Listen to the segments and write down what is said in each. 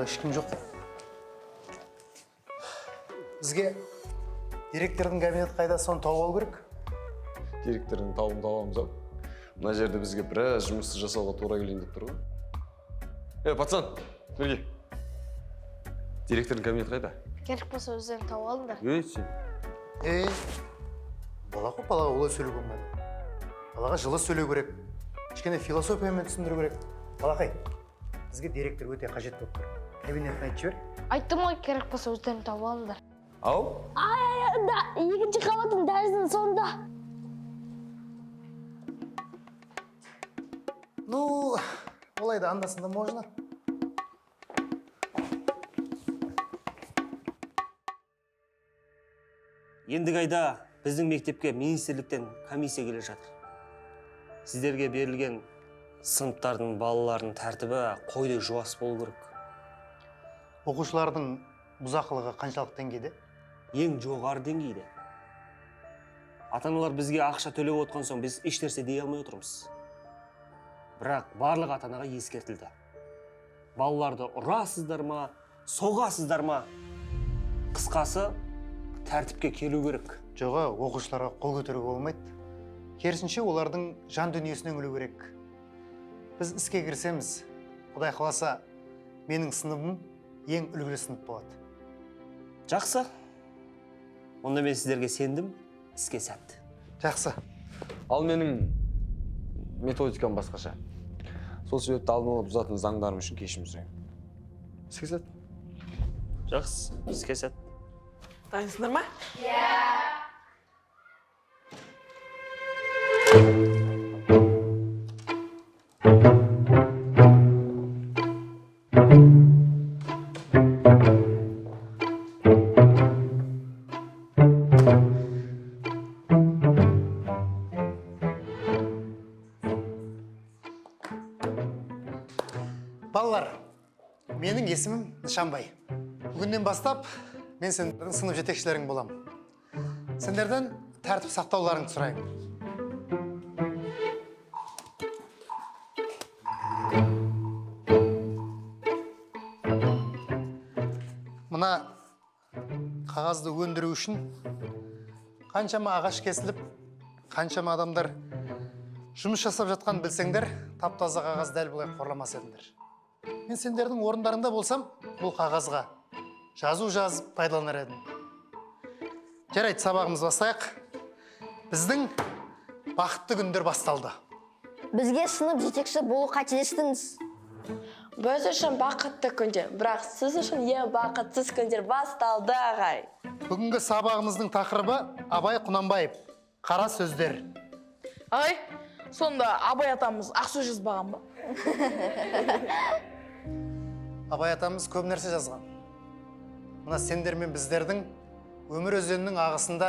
ешкім жоқ. Бізге директордың кабинеті қайда, соны тауып алу керек. Директордың тауын табамыз ау. Мына жерде бізге біраз жұмысты жасауға тура келейін деп тұр ғой. Пацан, берге. Директордың кабинеті қайда? Керек болса өздерің тауып алыңдар. Сен. Бала ғой, балаға олай сөйлеу болмайды. Балаға жылы сөйлеу керек. Кішкене философиямен түсіндіру керек. Балақай, бізге директор өте қажет болып тұр. Кабинетін айтып жібер. Айттым ғой, керек болса өздерің тауып алыңдар. Ау? Да, екінші қабаттың дәлізінің соңында. Ну, олай да анда-санда можно. Ендігі айда біздің мектепке министрліктен комиссия келе жатыр. Сіздерге берілген сыныптардың балалардың тәртібі қойдай жуас болу керек. Оқушылардың бұзақылығы қаншалық деңгейде? Ең жоғары деңгейде. Ата-аналар бізге ақша төлеп отқан соң біз ешнәрсе дей алмай отырмыз. Бірақ барлық ата-анаға ескертілді. Балаларды ұрасыздар ма, соғасыздар ма? Қысқасы, тәртіпке келу керек. Жоға, оқушыларға қол көтеруге болмайды. Керісінше олардың жан дүниесіне үңілу керек. Біз іске кірісеміз. Құдай қаласа, менің сыныбым ең үлгілі сынып болады. Жақсы. Онда мен сіздерге сендім, іске сәт. Жақсы. Ал менің методикам басқаша. Сол себепті алдын ала бұзатын заңдарым үшін кешірім сұраймын. Іске сәт. Жақсы, іске сәт. Дайынсыңдар ма? Балалар, менің есімім Нышанбай. Бүгіннен бастап мен сендердің сынып жетекшілерің болам. Сендерден тәртіп сақтауларыңды сұраймын. Мына қағазды өндіру үшін қаншама ағаш кесіліп, қаншама адамдар жұмыс жасап жатқан білсеңдер, тап-таза қағаз дәл бұлай қорламас едіңдер. Мен сендердің орындарында болсам, бұл қағазға жазу жазып пайдаланар едім. Жарайды, сабағымыз бастайық. Біздің бақытты күндер басталды. Бізге сынып жетекші болу қателестіңіз. Біз үшін бақытты күндер, бірақ сіз үшін ең бақытсыз күндер басталды, ағай. Бүгінгі сабағымыздың тақырыбы Абай Құнанбаев. Қара сөздер. Ағай, сонда Абай атамыз ақсу жазбаған ба? Абай атамыз көп нәрсе жазған. Мына сендер мен біздердің өмір өзенінің ағысында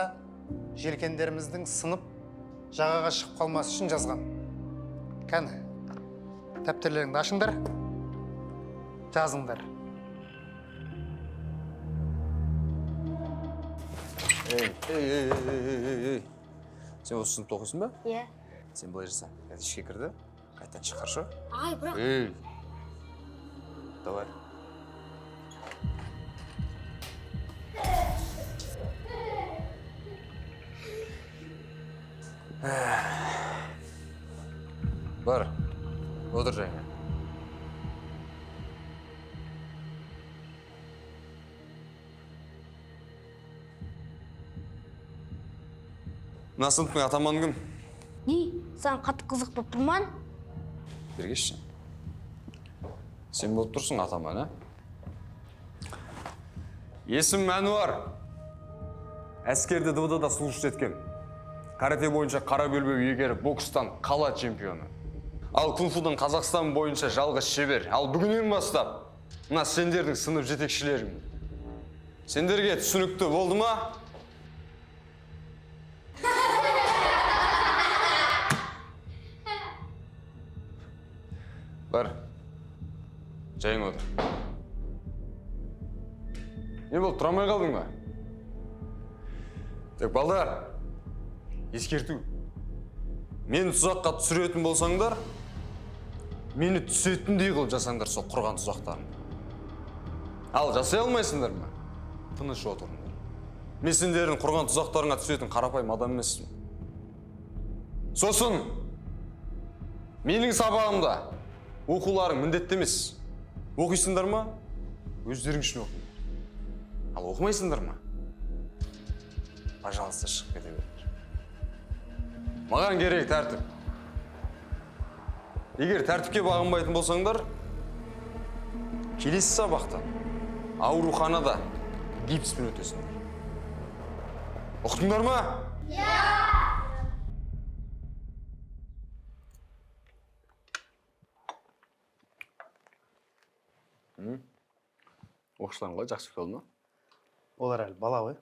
желкендеріміздің сынып жағаға шығып қалмас үшін жазған. Кәні, дәптерлеріңді ашыңдар, жазыңдар. Ей. Сен осы сыныпта оқисың ба? Иә. Сен былай жаса. Ішке кірді, қайтадан шықаршы. Ай, бірақ... Ей. Давай. Бар, отыр жаңа. Мына сыныптың атаманы кім? Не? Саған қатты қызық болып тұрман? Бергешші. Сен болып тұрсың атаман, Есім Мәнуар. Әскерде ДВД-да служит еткен. Карате бойынша қара белбеу иегері, бокстан қала чемпионы. Ал кунг-фудан Қазақстан бойынша жалғыз шебер. Ал бүгіннен бастап мына сендердің сынып жетекшілерің. Сендерге түсінікті болды ма? Бар. Жайың отыр. Не болды, тұрамай қалдың ба? Тек балдар, ескерту. Мені тұзаққа түсіретін болсаңдар, мені түсетіндей қылып жасаңдар сол құрған тұзақтарын. Ал жасай алмайсыңдар ма? Тыныш отырыңдар. Мен сендердің құрған тұзақтарыңа түсетін қарапайым адам емеспін. Сосын, менің сабағымда оқуларың міндетті емес. Оқисыңдар ма? Өздерің үшін оқыңдар. Ал оқымайсыңдар ма? Пожалуйста, шығып кете беріңдер. Маған керек тәртіп. Егер тәртіпке бағынбайтын болсаңдар, келесі сабақта ауруханада гипспен өтесіңдер. Ұқтыңдар ма? Оқушыларың қалай, жақсы болды ма? Олар әлі бала ғой.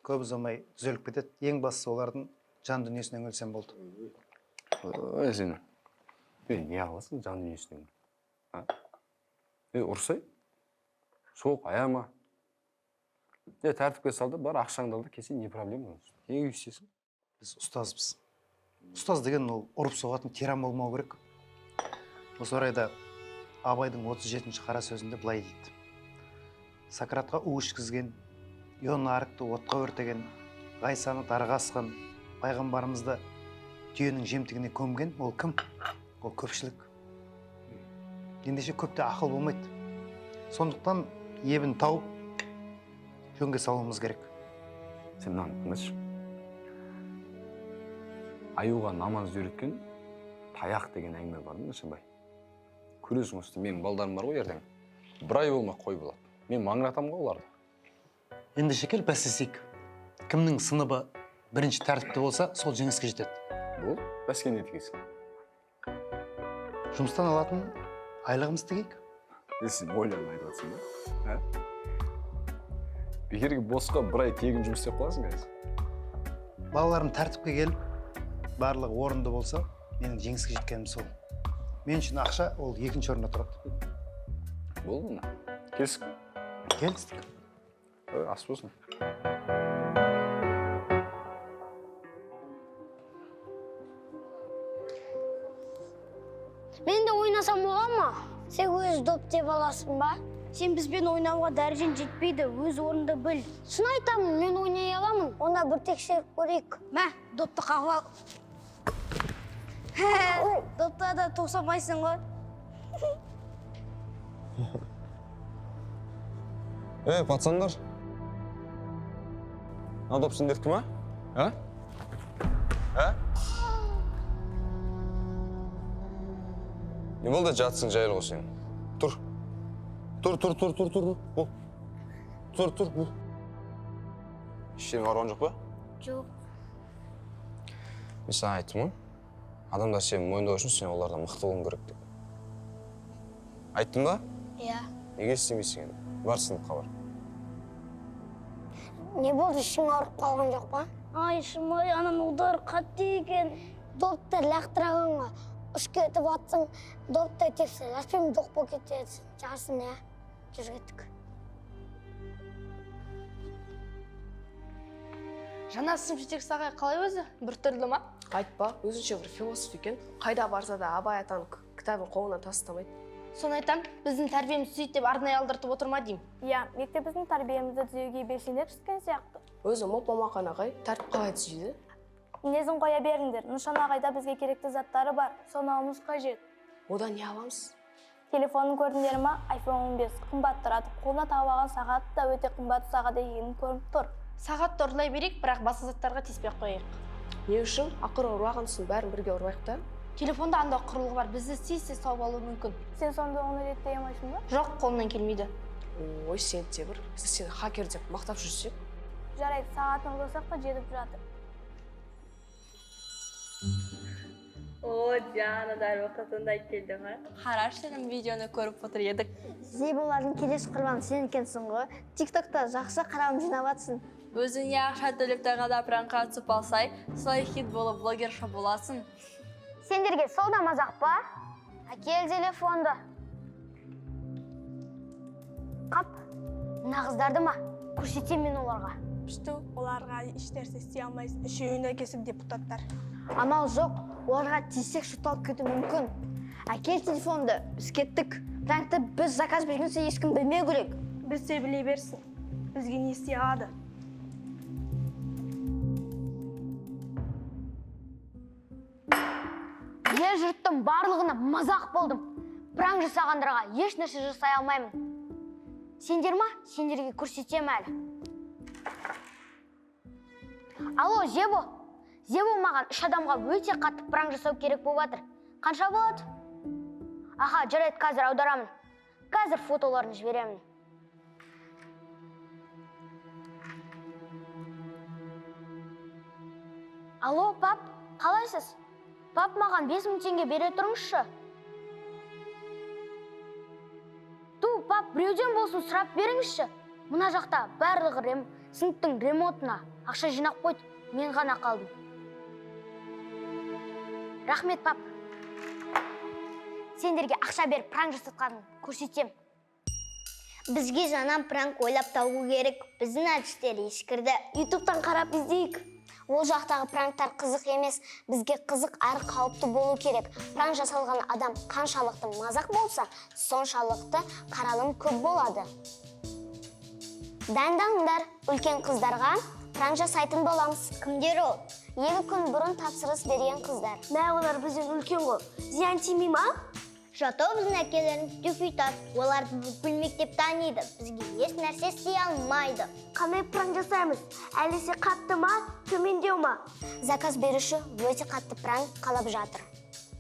Көп ұзамай түзеліп кетеді. Ең бастысы олардың жан дүниесінен өлсем болды. Ой, сен. Не аласың жан дүниесінен? Ұрсай? Соқ, аяма. Тәртіпке салды, бар ақшаңды алды, кесе не проблема? Неге үйсесің? Біз ұстазбыз. Ұстаз деген ол ұрып соғатын тиран болмау керек. Осы орайда Абайдың 37-ші қара сөзінде былай дейді. Сократқа у ішкізген, Иоанн Арыкты отқа өртеген, Ғайсаны дарға асқан, пайғамбарымызды түйенің жемтігіне көмген, ол кім? Ол көпшілік. Ендеше көпте ақыл болмайды. Сондықтан ебін тауып, жөнге салуымыз керек. Сен мынаны тыңдашы. Аюға намаз үйреткен таяқ деген әңгіме бар ма, Нышанбай? Көресің осты, менің балдарым бар ғой ертең. Бір ай болмақ қой болады. Мен маңыратам ғой оларды. Ендеше кел бәсесейік. Кімнің сыныбы бірінші тәртіпте болса, сол жеңіске жетеді. Бұл бәске не тігесің? Жұмыстан алатын айлығымыз тігейік. Сен ойланып айтып жатсың ба? Бекерге босқа бір ай тегін жұмыс істеп қаласың қазір. Балаларым тәртіпке келіп, барлығы орынды болса, менің жеңіске жеткенім сол. Мен үшін ақша ол екінші орында тұрады. Болды ма? Келістік. Келістік. Ас болсын. Мен де ойнасам оған ма? Сен өз доп деп аласың ба? Сен бізбен ойнауға дәрежең жетпейді, өз орынды біл. Шын айтамын, мен ойнай аламын. Онда бір тексеріп көрейік. Мә, допты қағып ал. Допта да тоқсамайсың ғой. Пацандар. Доп сендердікі ма? Не болды жатсың жайлы ғой сен? Тұр. Тұр. Бұл. Тұр. Бұл. Іштерің ауырған жоқ па? Жоқ. Мен саған айттым ғой. Адамдар сені мойындау үшін сен олардан мықты болуың керек деп. Айттым ба? Иә. Неге істемейсің енді? Бар сыныпқа бар. Не болды, ішің ауырып қалған жоқ па? Ай, Шымай, анан удар қатты екен. Допты лақтырағанға үш кетіп атсың, допты тепсе, аспен доқ болып кетеді. Жарсын, иә? Жүр кеттік. Жаңа сынып жетекшісі ағай қалай өзі? Бір түрлі ма? Айтпа, өзінше бір философ екен. Қайда барса да Абай атаның кітабын қолынан тастамайды. Соны айтам, біздің тәрбиеміз сөйт деп арнайы алдыртып отырма деймін. Иә, мектебіміздің тәрбиемізді түзеуге белсенділік түскен сияқты. Өзі Момақан ағай тәртіп қалай түзейді? Мінезін қоя беріңдер. Нышан ағайда бізге керекті заттары бар. Соны алуымыз қажет. Одан не аламыз? Телефонын көрдіңдер ма? iPhone 15 қымбат тұрады. Қолына тағып алған сағат та өте қымбат сағат екенін көрініп тұр. Сағатты ұрлай берейік, бірақ басқа заттарға тиіспей қояйық. Не үшін? Ақыры ұрғансын бәрін бірге ұрмайық та. Телефонда анда құрылғы бар, бізді тез тауып алуы мүмкін. Сен сонда оны реттей алмайсың ба? Жоқ, қолымнан келмейді. Ой, сен тебір. Сен хакер деп мақтап жүрсек. Жарайды, сағатын ұрласақ та жетіп жатыр. О, Диана, дәл уақытында келді ма? Қараш, сенің видеоны көріп отыр едік. Зейболардың келесі құрбаны сен екенсің ғой. Тиктокта жақсы қарам жинап атсың. Өзіңе ақша төлеп тағада пранкқа түсіп алсай, солай хит болып блогерша боласың. Сендерге сол да мазақ па? Әкел телефонды. Қап, мына қыздарды ма? Көрсетем мен оларға. Пішту, оларға ештерсе істей алмайсың. Үшеуіне кесік депутаттар. Амал жоқ, оларға тиісек шұтталып кету мүмкін. Әкел телефонды, біз кеттік. Пранкты біз заказ бергенсе ешкім білмеу керек. Білсе біле берсін. Бізге не істей алады? Ел жұрттың барлығына мазақ болдым. Пранк жасағандарға еш нәрсе жасай алмаймын. Сендер ма? Сендерге көрсетем әлі. Алло, Зебо. Зебо маған 3 адамға өте қатты пранк жасау керек болып жатыр. Қанша болады? Аха, жарайды, қазір аударамын. Қазір фотоларын жіберемін. Алло, пап, қалайсыз? Пап, маған 5000 теңге бере тұрыңызшы. Пап, біреуден болсын сұрап беріңізші. Мына жақта барлығы сыныптың ремонтына ақша жинап қойды, мен ғана қалдым. Рахмет, пап. Сендерге ақша беріп пранк жасатқанын көрсетем. Бізге жаңа пранк ойлап табу керек. Біздің әдістер ешкірді. Ютубтан қарап іздейік. Ол жақтағы пранктар қызық емес, бізге қызық әрі қауіпті болу керек. Пранк жасалған адам қаншалықты мазақ болса, соншалықты қаралым көп болады. Дайындалыңдар, үлкен қыздарға пранк жасайтын боламыз. Кімдер ол? 2 күн бұрын тапсырыс берген қыздар. Мә, олар бізден үлкен ғой. Зиян тимей ма? Жато біздің әкелерін түфейтат. Оларды бүкіл мектеп таниды. Бізге еш нәрсе істей алмайды. Қандай пранк жасаймыз? Әлесе қатты ма, төмендеу ма? Заказ беруші өте қатты пранк қалап жатыр.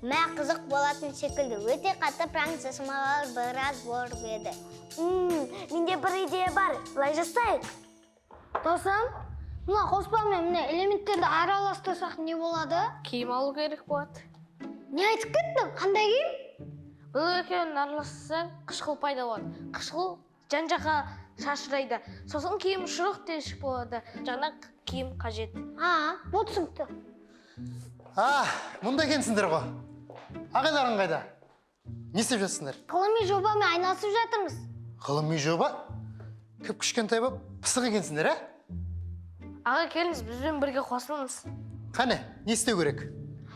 Мә, қызық болатын секілді. Өте қатты пранк жасамағалы біраз болып еді. Менде бір идея бар. Былай жасайық. Досым, мына қоспамен міне элементтерді араластырсақ не болады? Киім алу керек болады. Не айтып кеттің? Қандай киім? Бұл екеуін араластырсаң қышқыл пайда болады. Қышқыл жан-жаққа шашырайды. Сосын киім шұрық тешік болады. Жаңа киім қажет. Бұл түсінікті. Мұнда екенсіңдер ғой. Ағайларың қайда? Не істеп жатсыңдар? Ғылыми жобамен айналысып жатырмыз. Ғылыми жоба? Кіп кішкентай болып пысық екенсіңдер, Аға, келіңіз, бізбен бірге қосылыңыз. Қане, не істеу керек?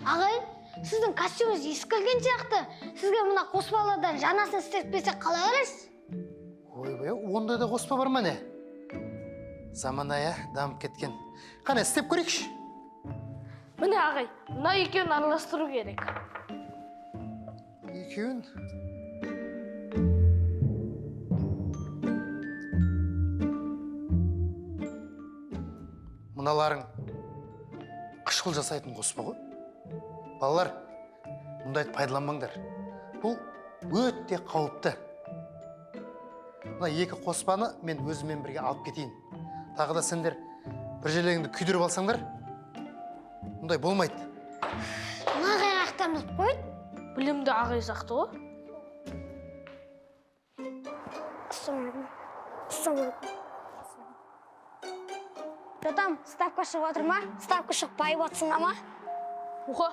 Ағай, сіздің костюміңіз ескірген сияқты. Сізге мына қоспалардан жаңасын істеп берсек қалай қарайсыз? Ойбай, ондай да қоспа бар ма не? Заманaya дамып кеткен. Қане, істеп көрейікші. Міне ағай, мына екеуін араластыру керек. Екеуін? Мыналарың қышқыл жасайтын қоспа ғой. Балалар, мұндайды пайдаланбаңдар. Бұл өте қауіпті. Мына 2 қоспаны мен өзіммен бірге алып кетейін. Тағы да сендер бір желегіңді күйдіріп алсаңдар, мұндай болмайды. Мына қайрақтарымыз қойды. Білімді ағай зақты ғой. Жотам, ставка шығып отыр ма? Ставка шықпай батсың ама? Уха,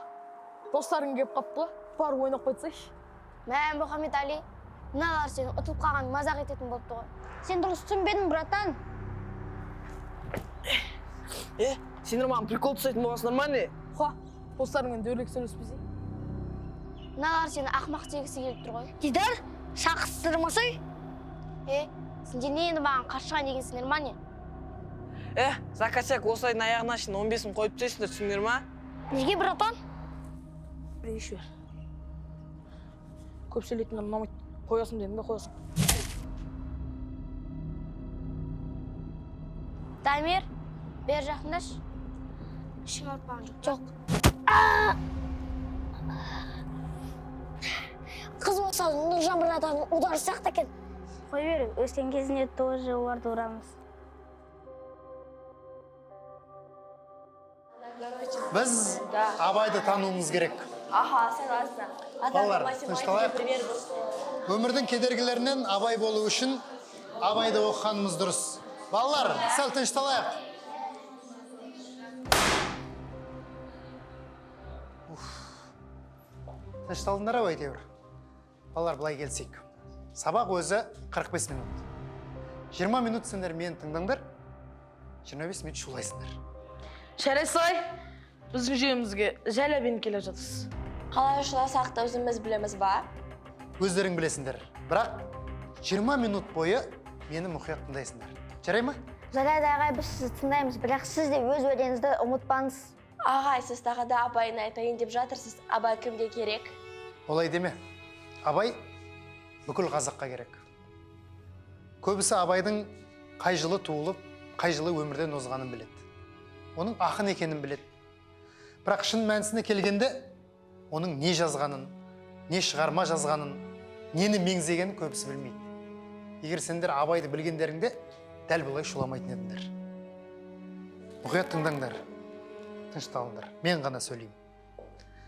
достарың кеп қапты ғой. Бар ойнап қайтсайшы. Мә, Мұхаммед Али, мыналар сені ұтылып қалған мазақ ететін болыпты ғой. Сен дұрыс түсінбедің, братан. Сендер маған прикол түсетін болғансыңдар ма не? Уха, достарыңмен дөрлік сөйлеспесей. Мыналар сені ақмақ дегісі келіп тұр ғой. Дидар, шақыстырмасай. Сендер не енді маған қашыған дегенсіңдер ма не? Закасяк осы айдың аяғына шейін 15-ін қойып тастайсыңдар, түсіңдер ма? Неге, братан? Бірейші бер. Көп сөйлейтіндер ұнамайды. Қоясың дедім бе, қоясың. Дамир, бер жақындаш. Ішің ауыртпаған жоқ. Қыз болса, Нұржан братан ударсақ та екен. Қой бер, өскен кезінде тоже оларды ұрамыз. Біз абайды тануымыз керек. Балалар, тынышталайық. Өмірдің кедергілерінен абай болу үшін абайды оқығанымыз дұрыс. Балалар, сәл тынышталайық. Тынышталыңдар ау әйтеуір. Балалар, былай келсек. Сабақ өзі 45 минут. 20 минут сендер мені тыңдаңдар, 25 минут шулайсыңдар. Шәресай, біздің жүйемізге жәләбен келе жатырсыз. Қалай ұшыласақ та өзіміз білеміз ба? Өздерің білесіңдер. бірақ 20 минут бойы мені мұқият тыңдайсыңдар. Жарай ма? Жарайды ағай, біз сізді тыңдаймыз, бірақ сіз де өз уәдеңізді ұмытпаңыз. Ағай, сіз тағы да Абайын айтайын деп жатырсыз. Абай кімге керек? Олай деме. Абай бүкіл қазаққа керек. Көбісі Абайдың қай жылы туылып, қай жылы өмірден озғанын біледі. Оның ақын екенін біледі. Бірақ шын мәнісіне келгенде, оның не жазғанын, не шығарма жазғанын, нені меңзегенін көбісі білмейді. Егер сендер Абайды білгендеріңде, дәл бұлай шуламайтын едіңдер. Мұқият тыңдаңдар, тынышталыңдар. Мен ғана сөйлеймін.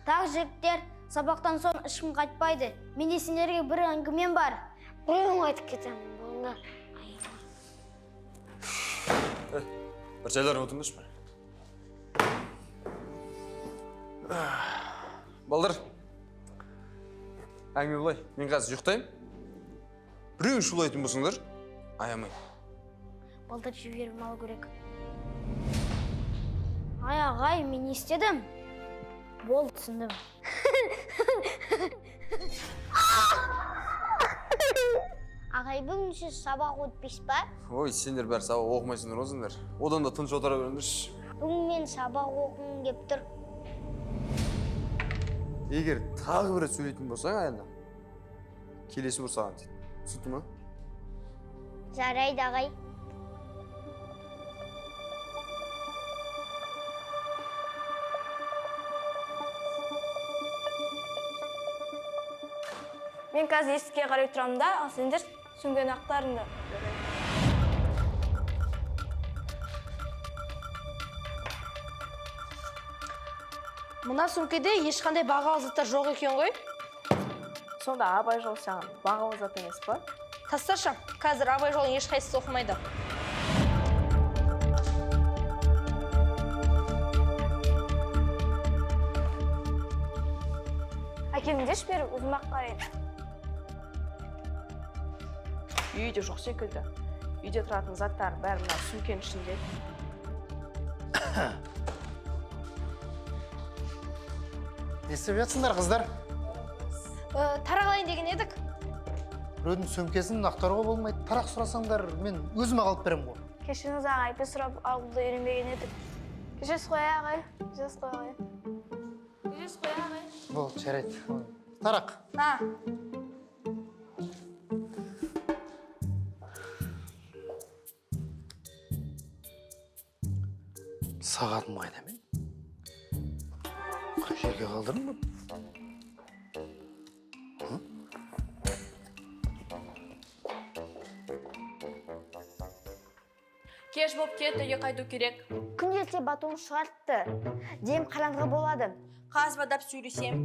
Тағы жігіттер, сабақтан соң ішім қайтпайды. Менде сендерге бір әңгімем бар. Біреуін айтып кетемін, болыңдар. бір жайлар отырыңызшы бір. Балдар, әңгіме былай, мен қазір ұйықтаймын. Біреуін шулайтын болсыңдар, аямай. Балдар жіберіп алу керек. Ағай, мен не істедім? Болды, түсіндім. Ағай, бүгін сабақ өтпейсіз ба? Ой, сендер бәрі сабақ оқымайсыңдар осыңдар. Одан да тыныш отыра беріңдерші. Бүгін мен сабақ оқығым келіп тұр. Егер тағы бір рет сөйлейтін болсаң, аяна, келесі бір саған дейді. Түсіндің ма? Жарайды, ағай. Мен қазір есікке қарай тұрамын да, ал сендер сүңген ақтарыңды. Мына сөмкеде ешқандай бағалы заттар жоқ екен ғой. Сонда Абай жолы саған бағалы зат емес па? Тасташы, қазір Абай жолын ешқайсысы оқымайды. Әкеліңдерші бері, өзім ақ қарайын. Үйде жоқ секілді. Үйде тұратын заттар бәрі мына сөмкенің ішінде. Не істеп жатсыңдар, қыздар? Тарағалайын деген едік. Біреудің сөмкесін ақтаруға болмайды. Тарақ сұрасаңдар, мен өзіме қалып беремін ғой. Кешіріңіз ағай, біз сұрап алуды үйренбеген едік. Кешіріңіз қой ағай. Кешіріңіз қой ағай. Кешіріңіз қой ағай. Болды, жарайды. Тарақ. На. Сағатым қайда мен? Қай жерге қалдырдым ба? Кеш болып кетті, үйге қайту керек. Күн ертең батуын шығартты. Дем қараңғы болады. Қазбадап сөйлесем.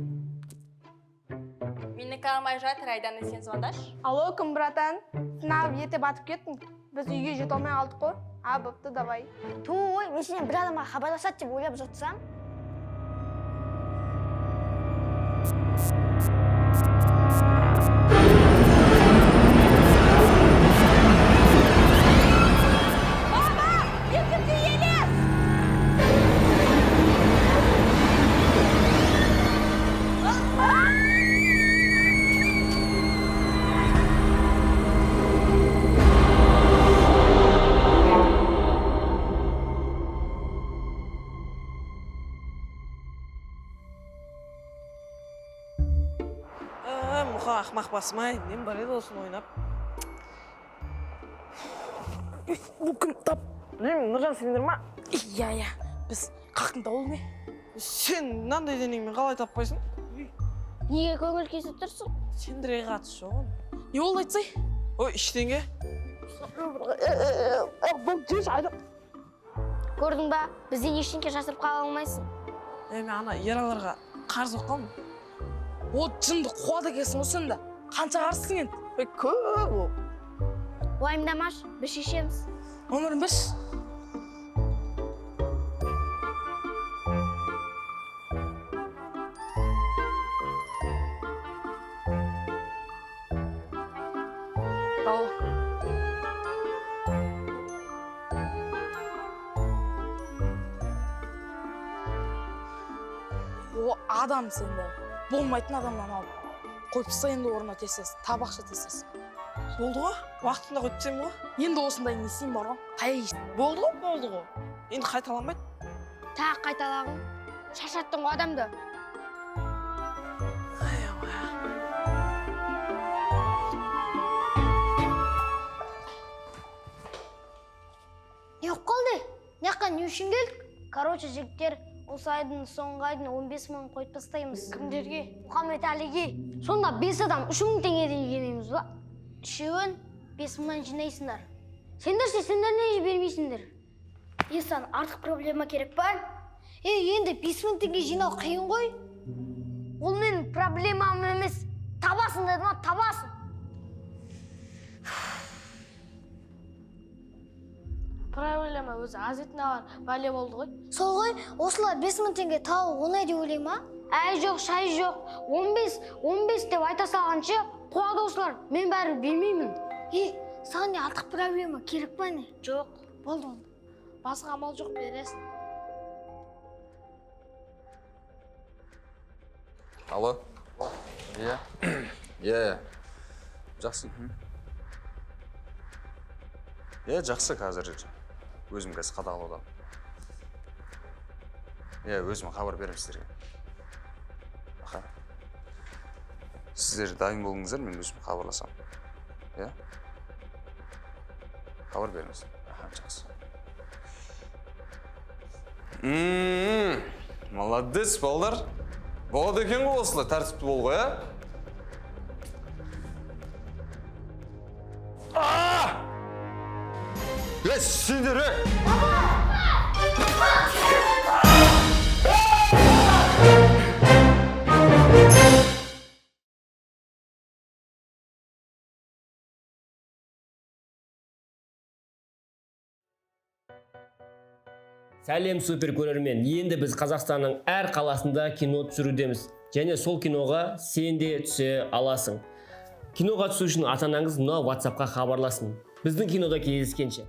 Мені қарамай жатыр, Айдана, сен звондаш. Алло, кім, братан? Сынап ерте батып кеттің. Біз үйге жете алмай қалдық қой. Бопты, давай. Той, мен сенен бір адамға хабарласады деп ойлап жатсам. Мұқа ақмақ басмай, нем бар еді осыны ойнап. Бұл кім тап? Білмеймін, Нұржан сендер ма? Иә, біз қақында ол не? Сен мынандай денеңмен қалай таппайсың? Неге көңіл кесіп тұрсың? Сендерге қатысы жоқ. Не ол айтсай? Ой, іштеңге. Көрдің ба, бізден ештеңке жасырып қала алмайсың. Мен ана ераларға қарыз оққанмын. О, жынды қуады кесің осында. Қанша қарсың енді? Көп ол. Уайымдамаш, біз шешеміз. Өмірін біз. Ал. О, адам сенде. Болмайтын адамнан ал. қойып тастса енді орнына тесесіз, табақша тесесіз. Болды ғой, уақытында қойып тастаймын ғой. Енді осындай не істеймін бар ғой. Болды ғой. Енді қайталанбайды. Тағы қайталағын. Шаршаттың ғой адамды. Не қалды? Не жаққа не үшін келдік? Короче, жігіттер, осы айдың соңғы айдың 15 мың қойып тастаймыз. Кімдерге? Мұхаммед Алиге. Сонда 5 адам 3 мың теңгеден жинаймыз ба? Үшеуін 5 мыңнан жинайсыңдар. Сендер неге бермейсіңдер? Саған артық проблема керек па? Енді 5 мың теңге жинау қиын ғой. Ол менің проблемам емес. Табасың дедім, табасың. Проблема өзі азетінағар бәле болды ғой. Сол ғой, осылар 5 мың теңге тауы оңай деп ойлай ма? Әй жоқ, шай жоқ. 15 деп айта салғанша, қуады осылар. Мен бәрі бермеймін. Саған не артық проблема керек па не? Жоқ, болды онда. Басқа амал жоқ, бересің. Алло. Иә. Жақсы. Жақсы қазір. Өзім қазір қадағалаудан. Өзім хабар беремін сіздерге. Аха. Сіздер дайын болыңыздар, мен өзім хабарласам. Хабар беріңіз. Жақсы. Молодец, балдар. Болады екен ғой осылай, тәртіпті бол ғой, сендер, Сәлем супер көрермен. Енді біз Қазақстанның әр қаласында кино түсірудеміз. Және сол киноға сен де түсе аласың. Киноға түсу үшін ата-анаңыз мына WhatsApp-қа хабарласын. Біздің кинода кездескенше.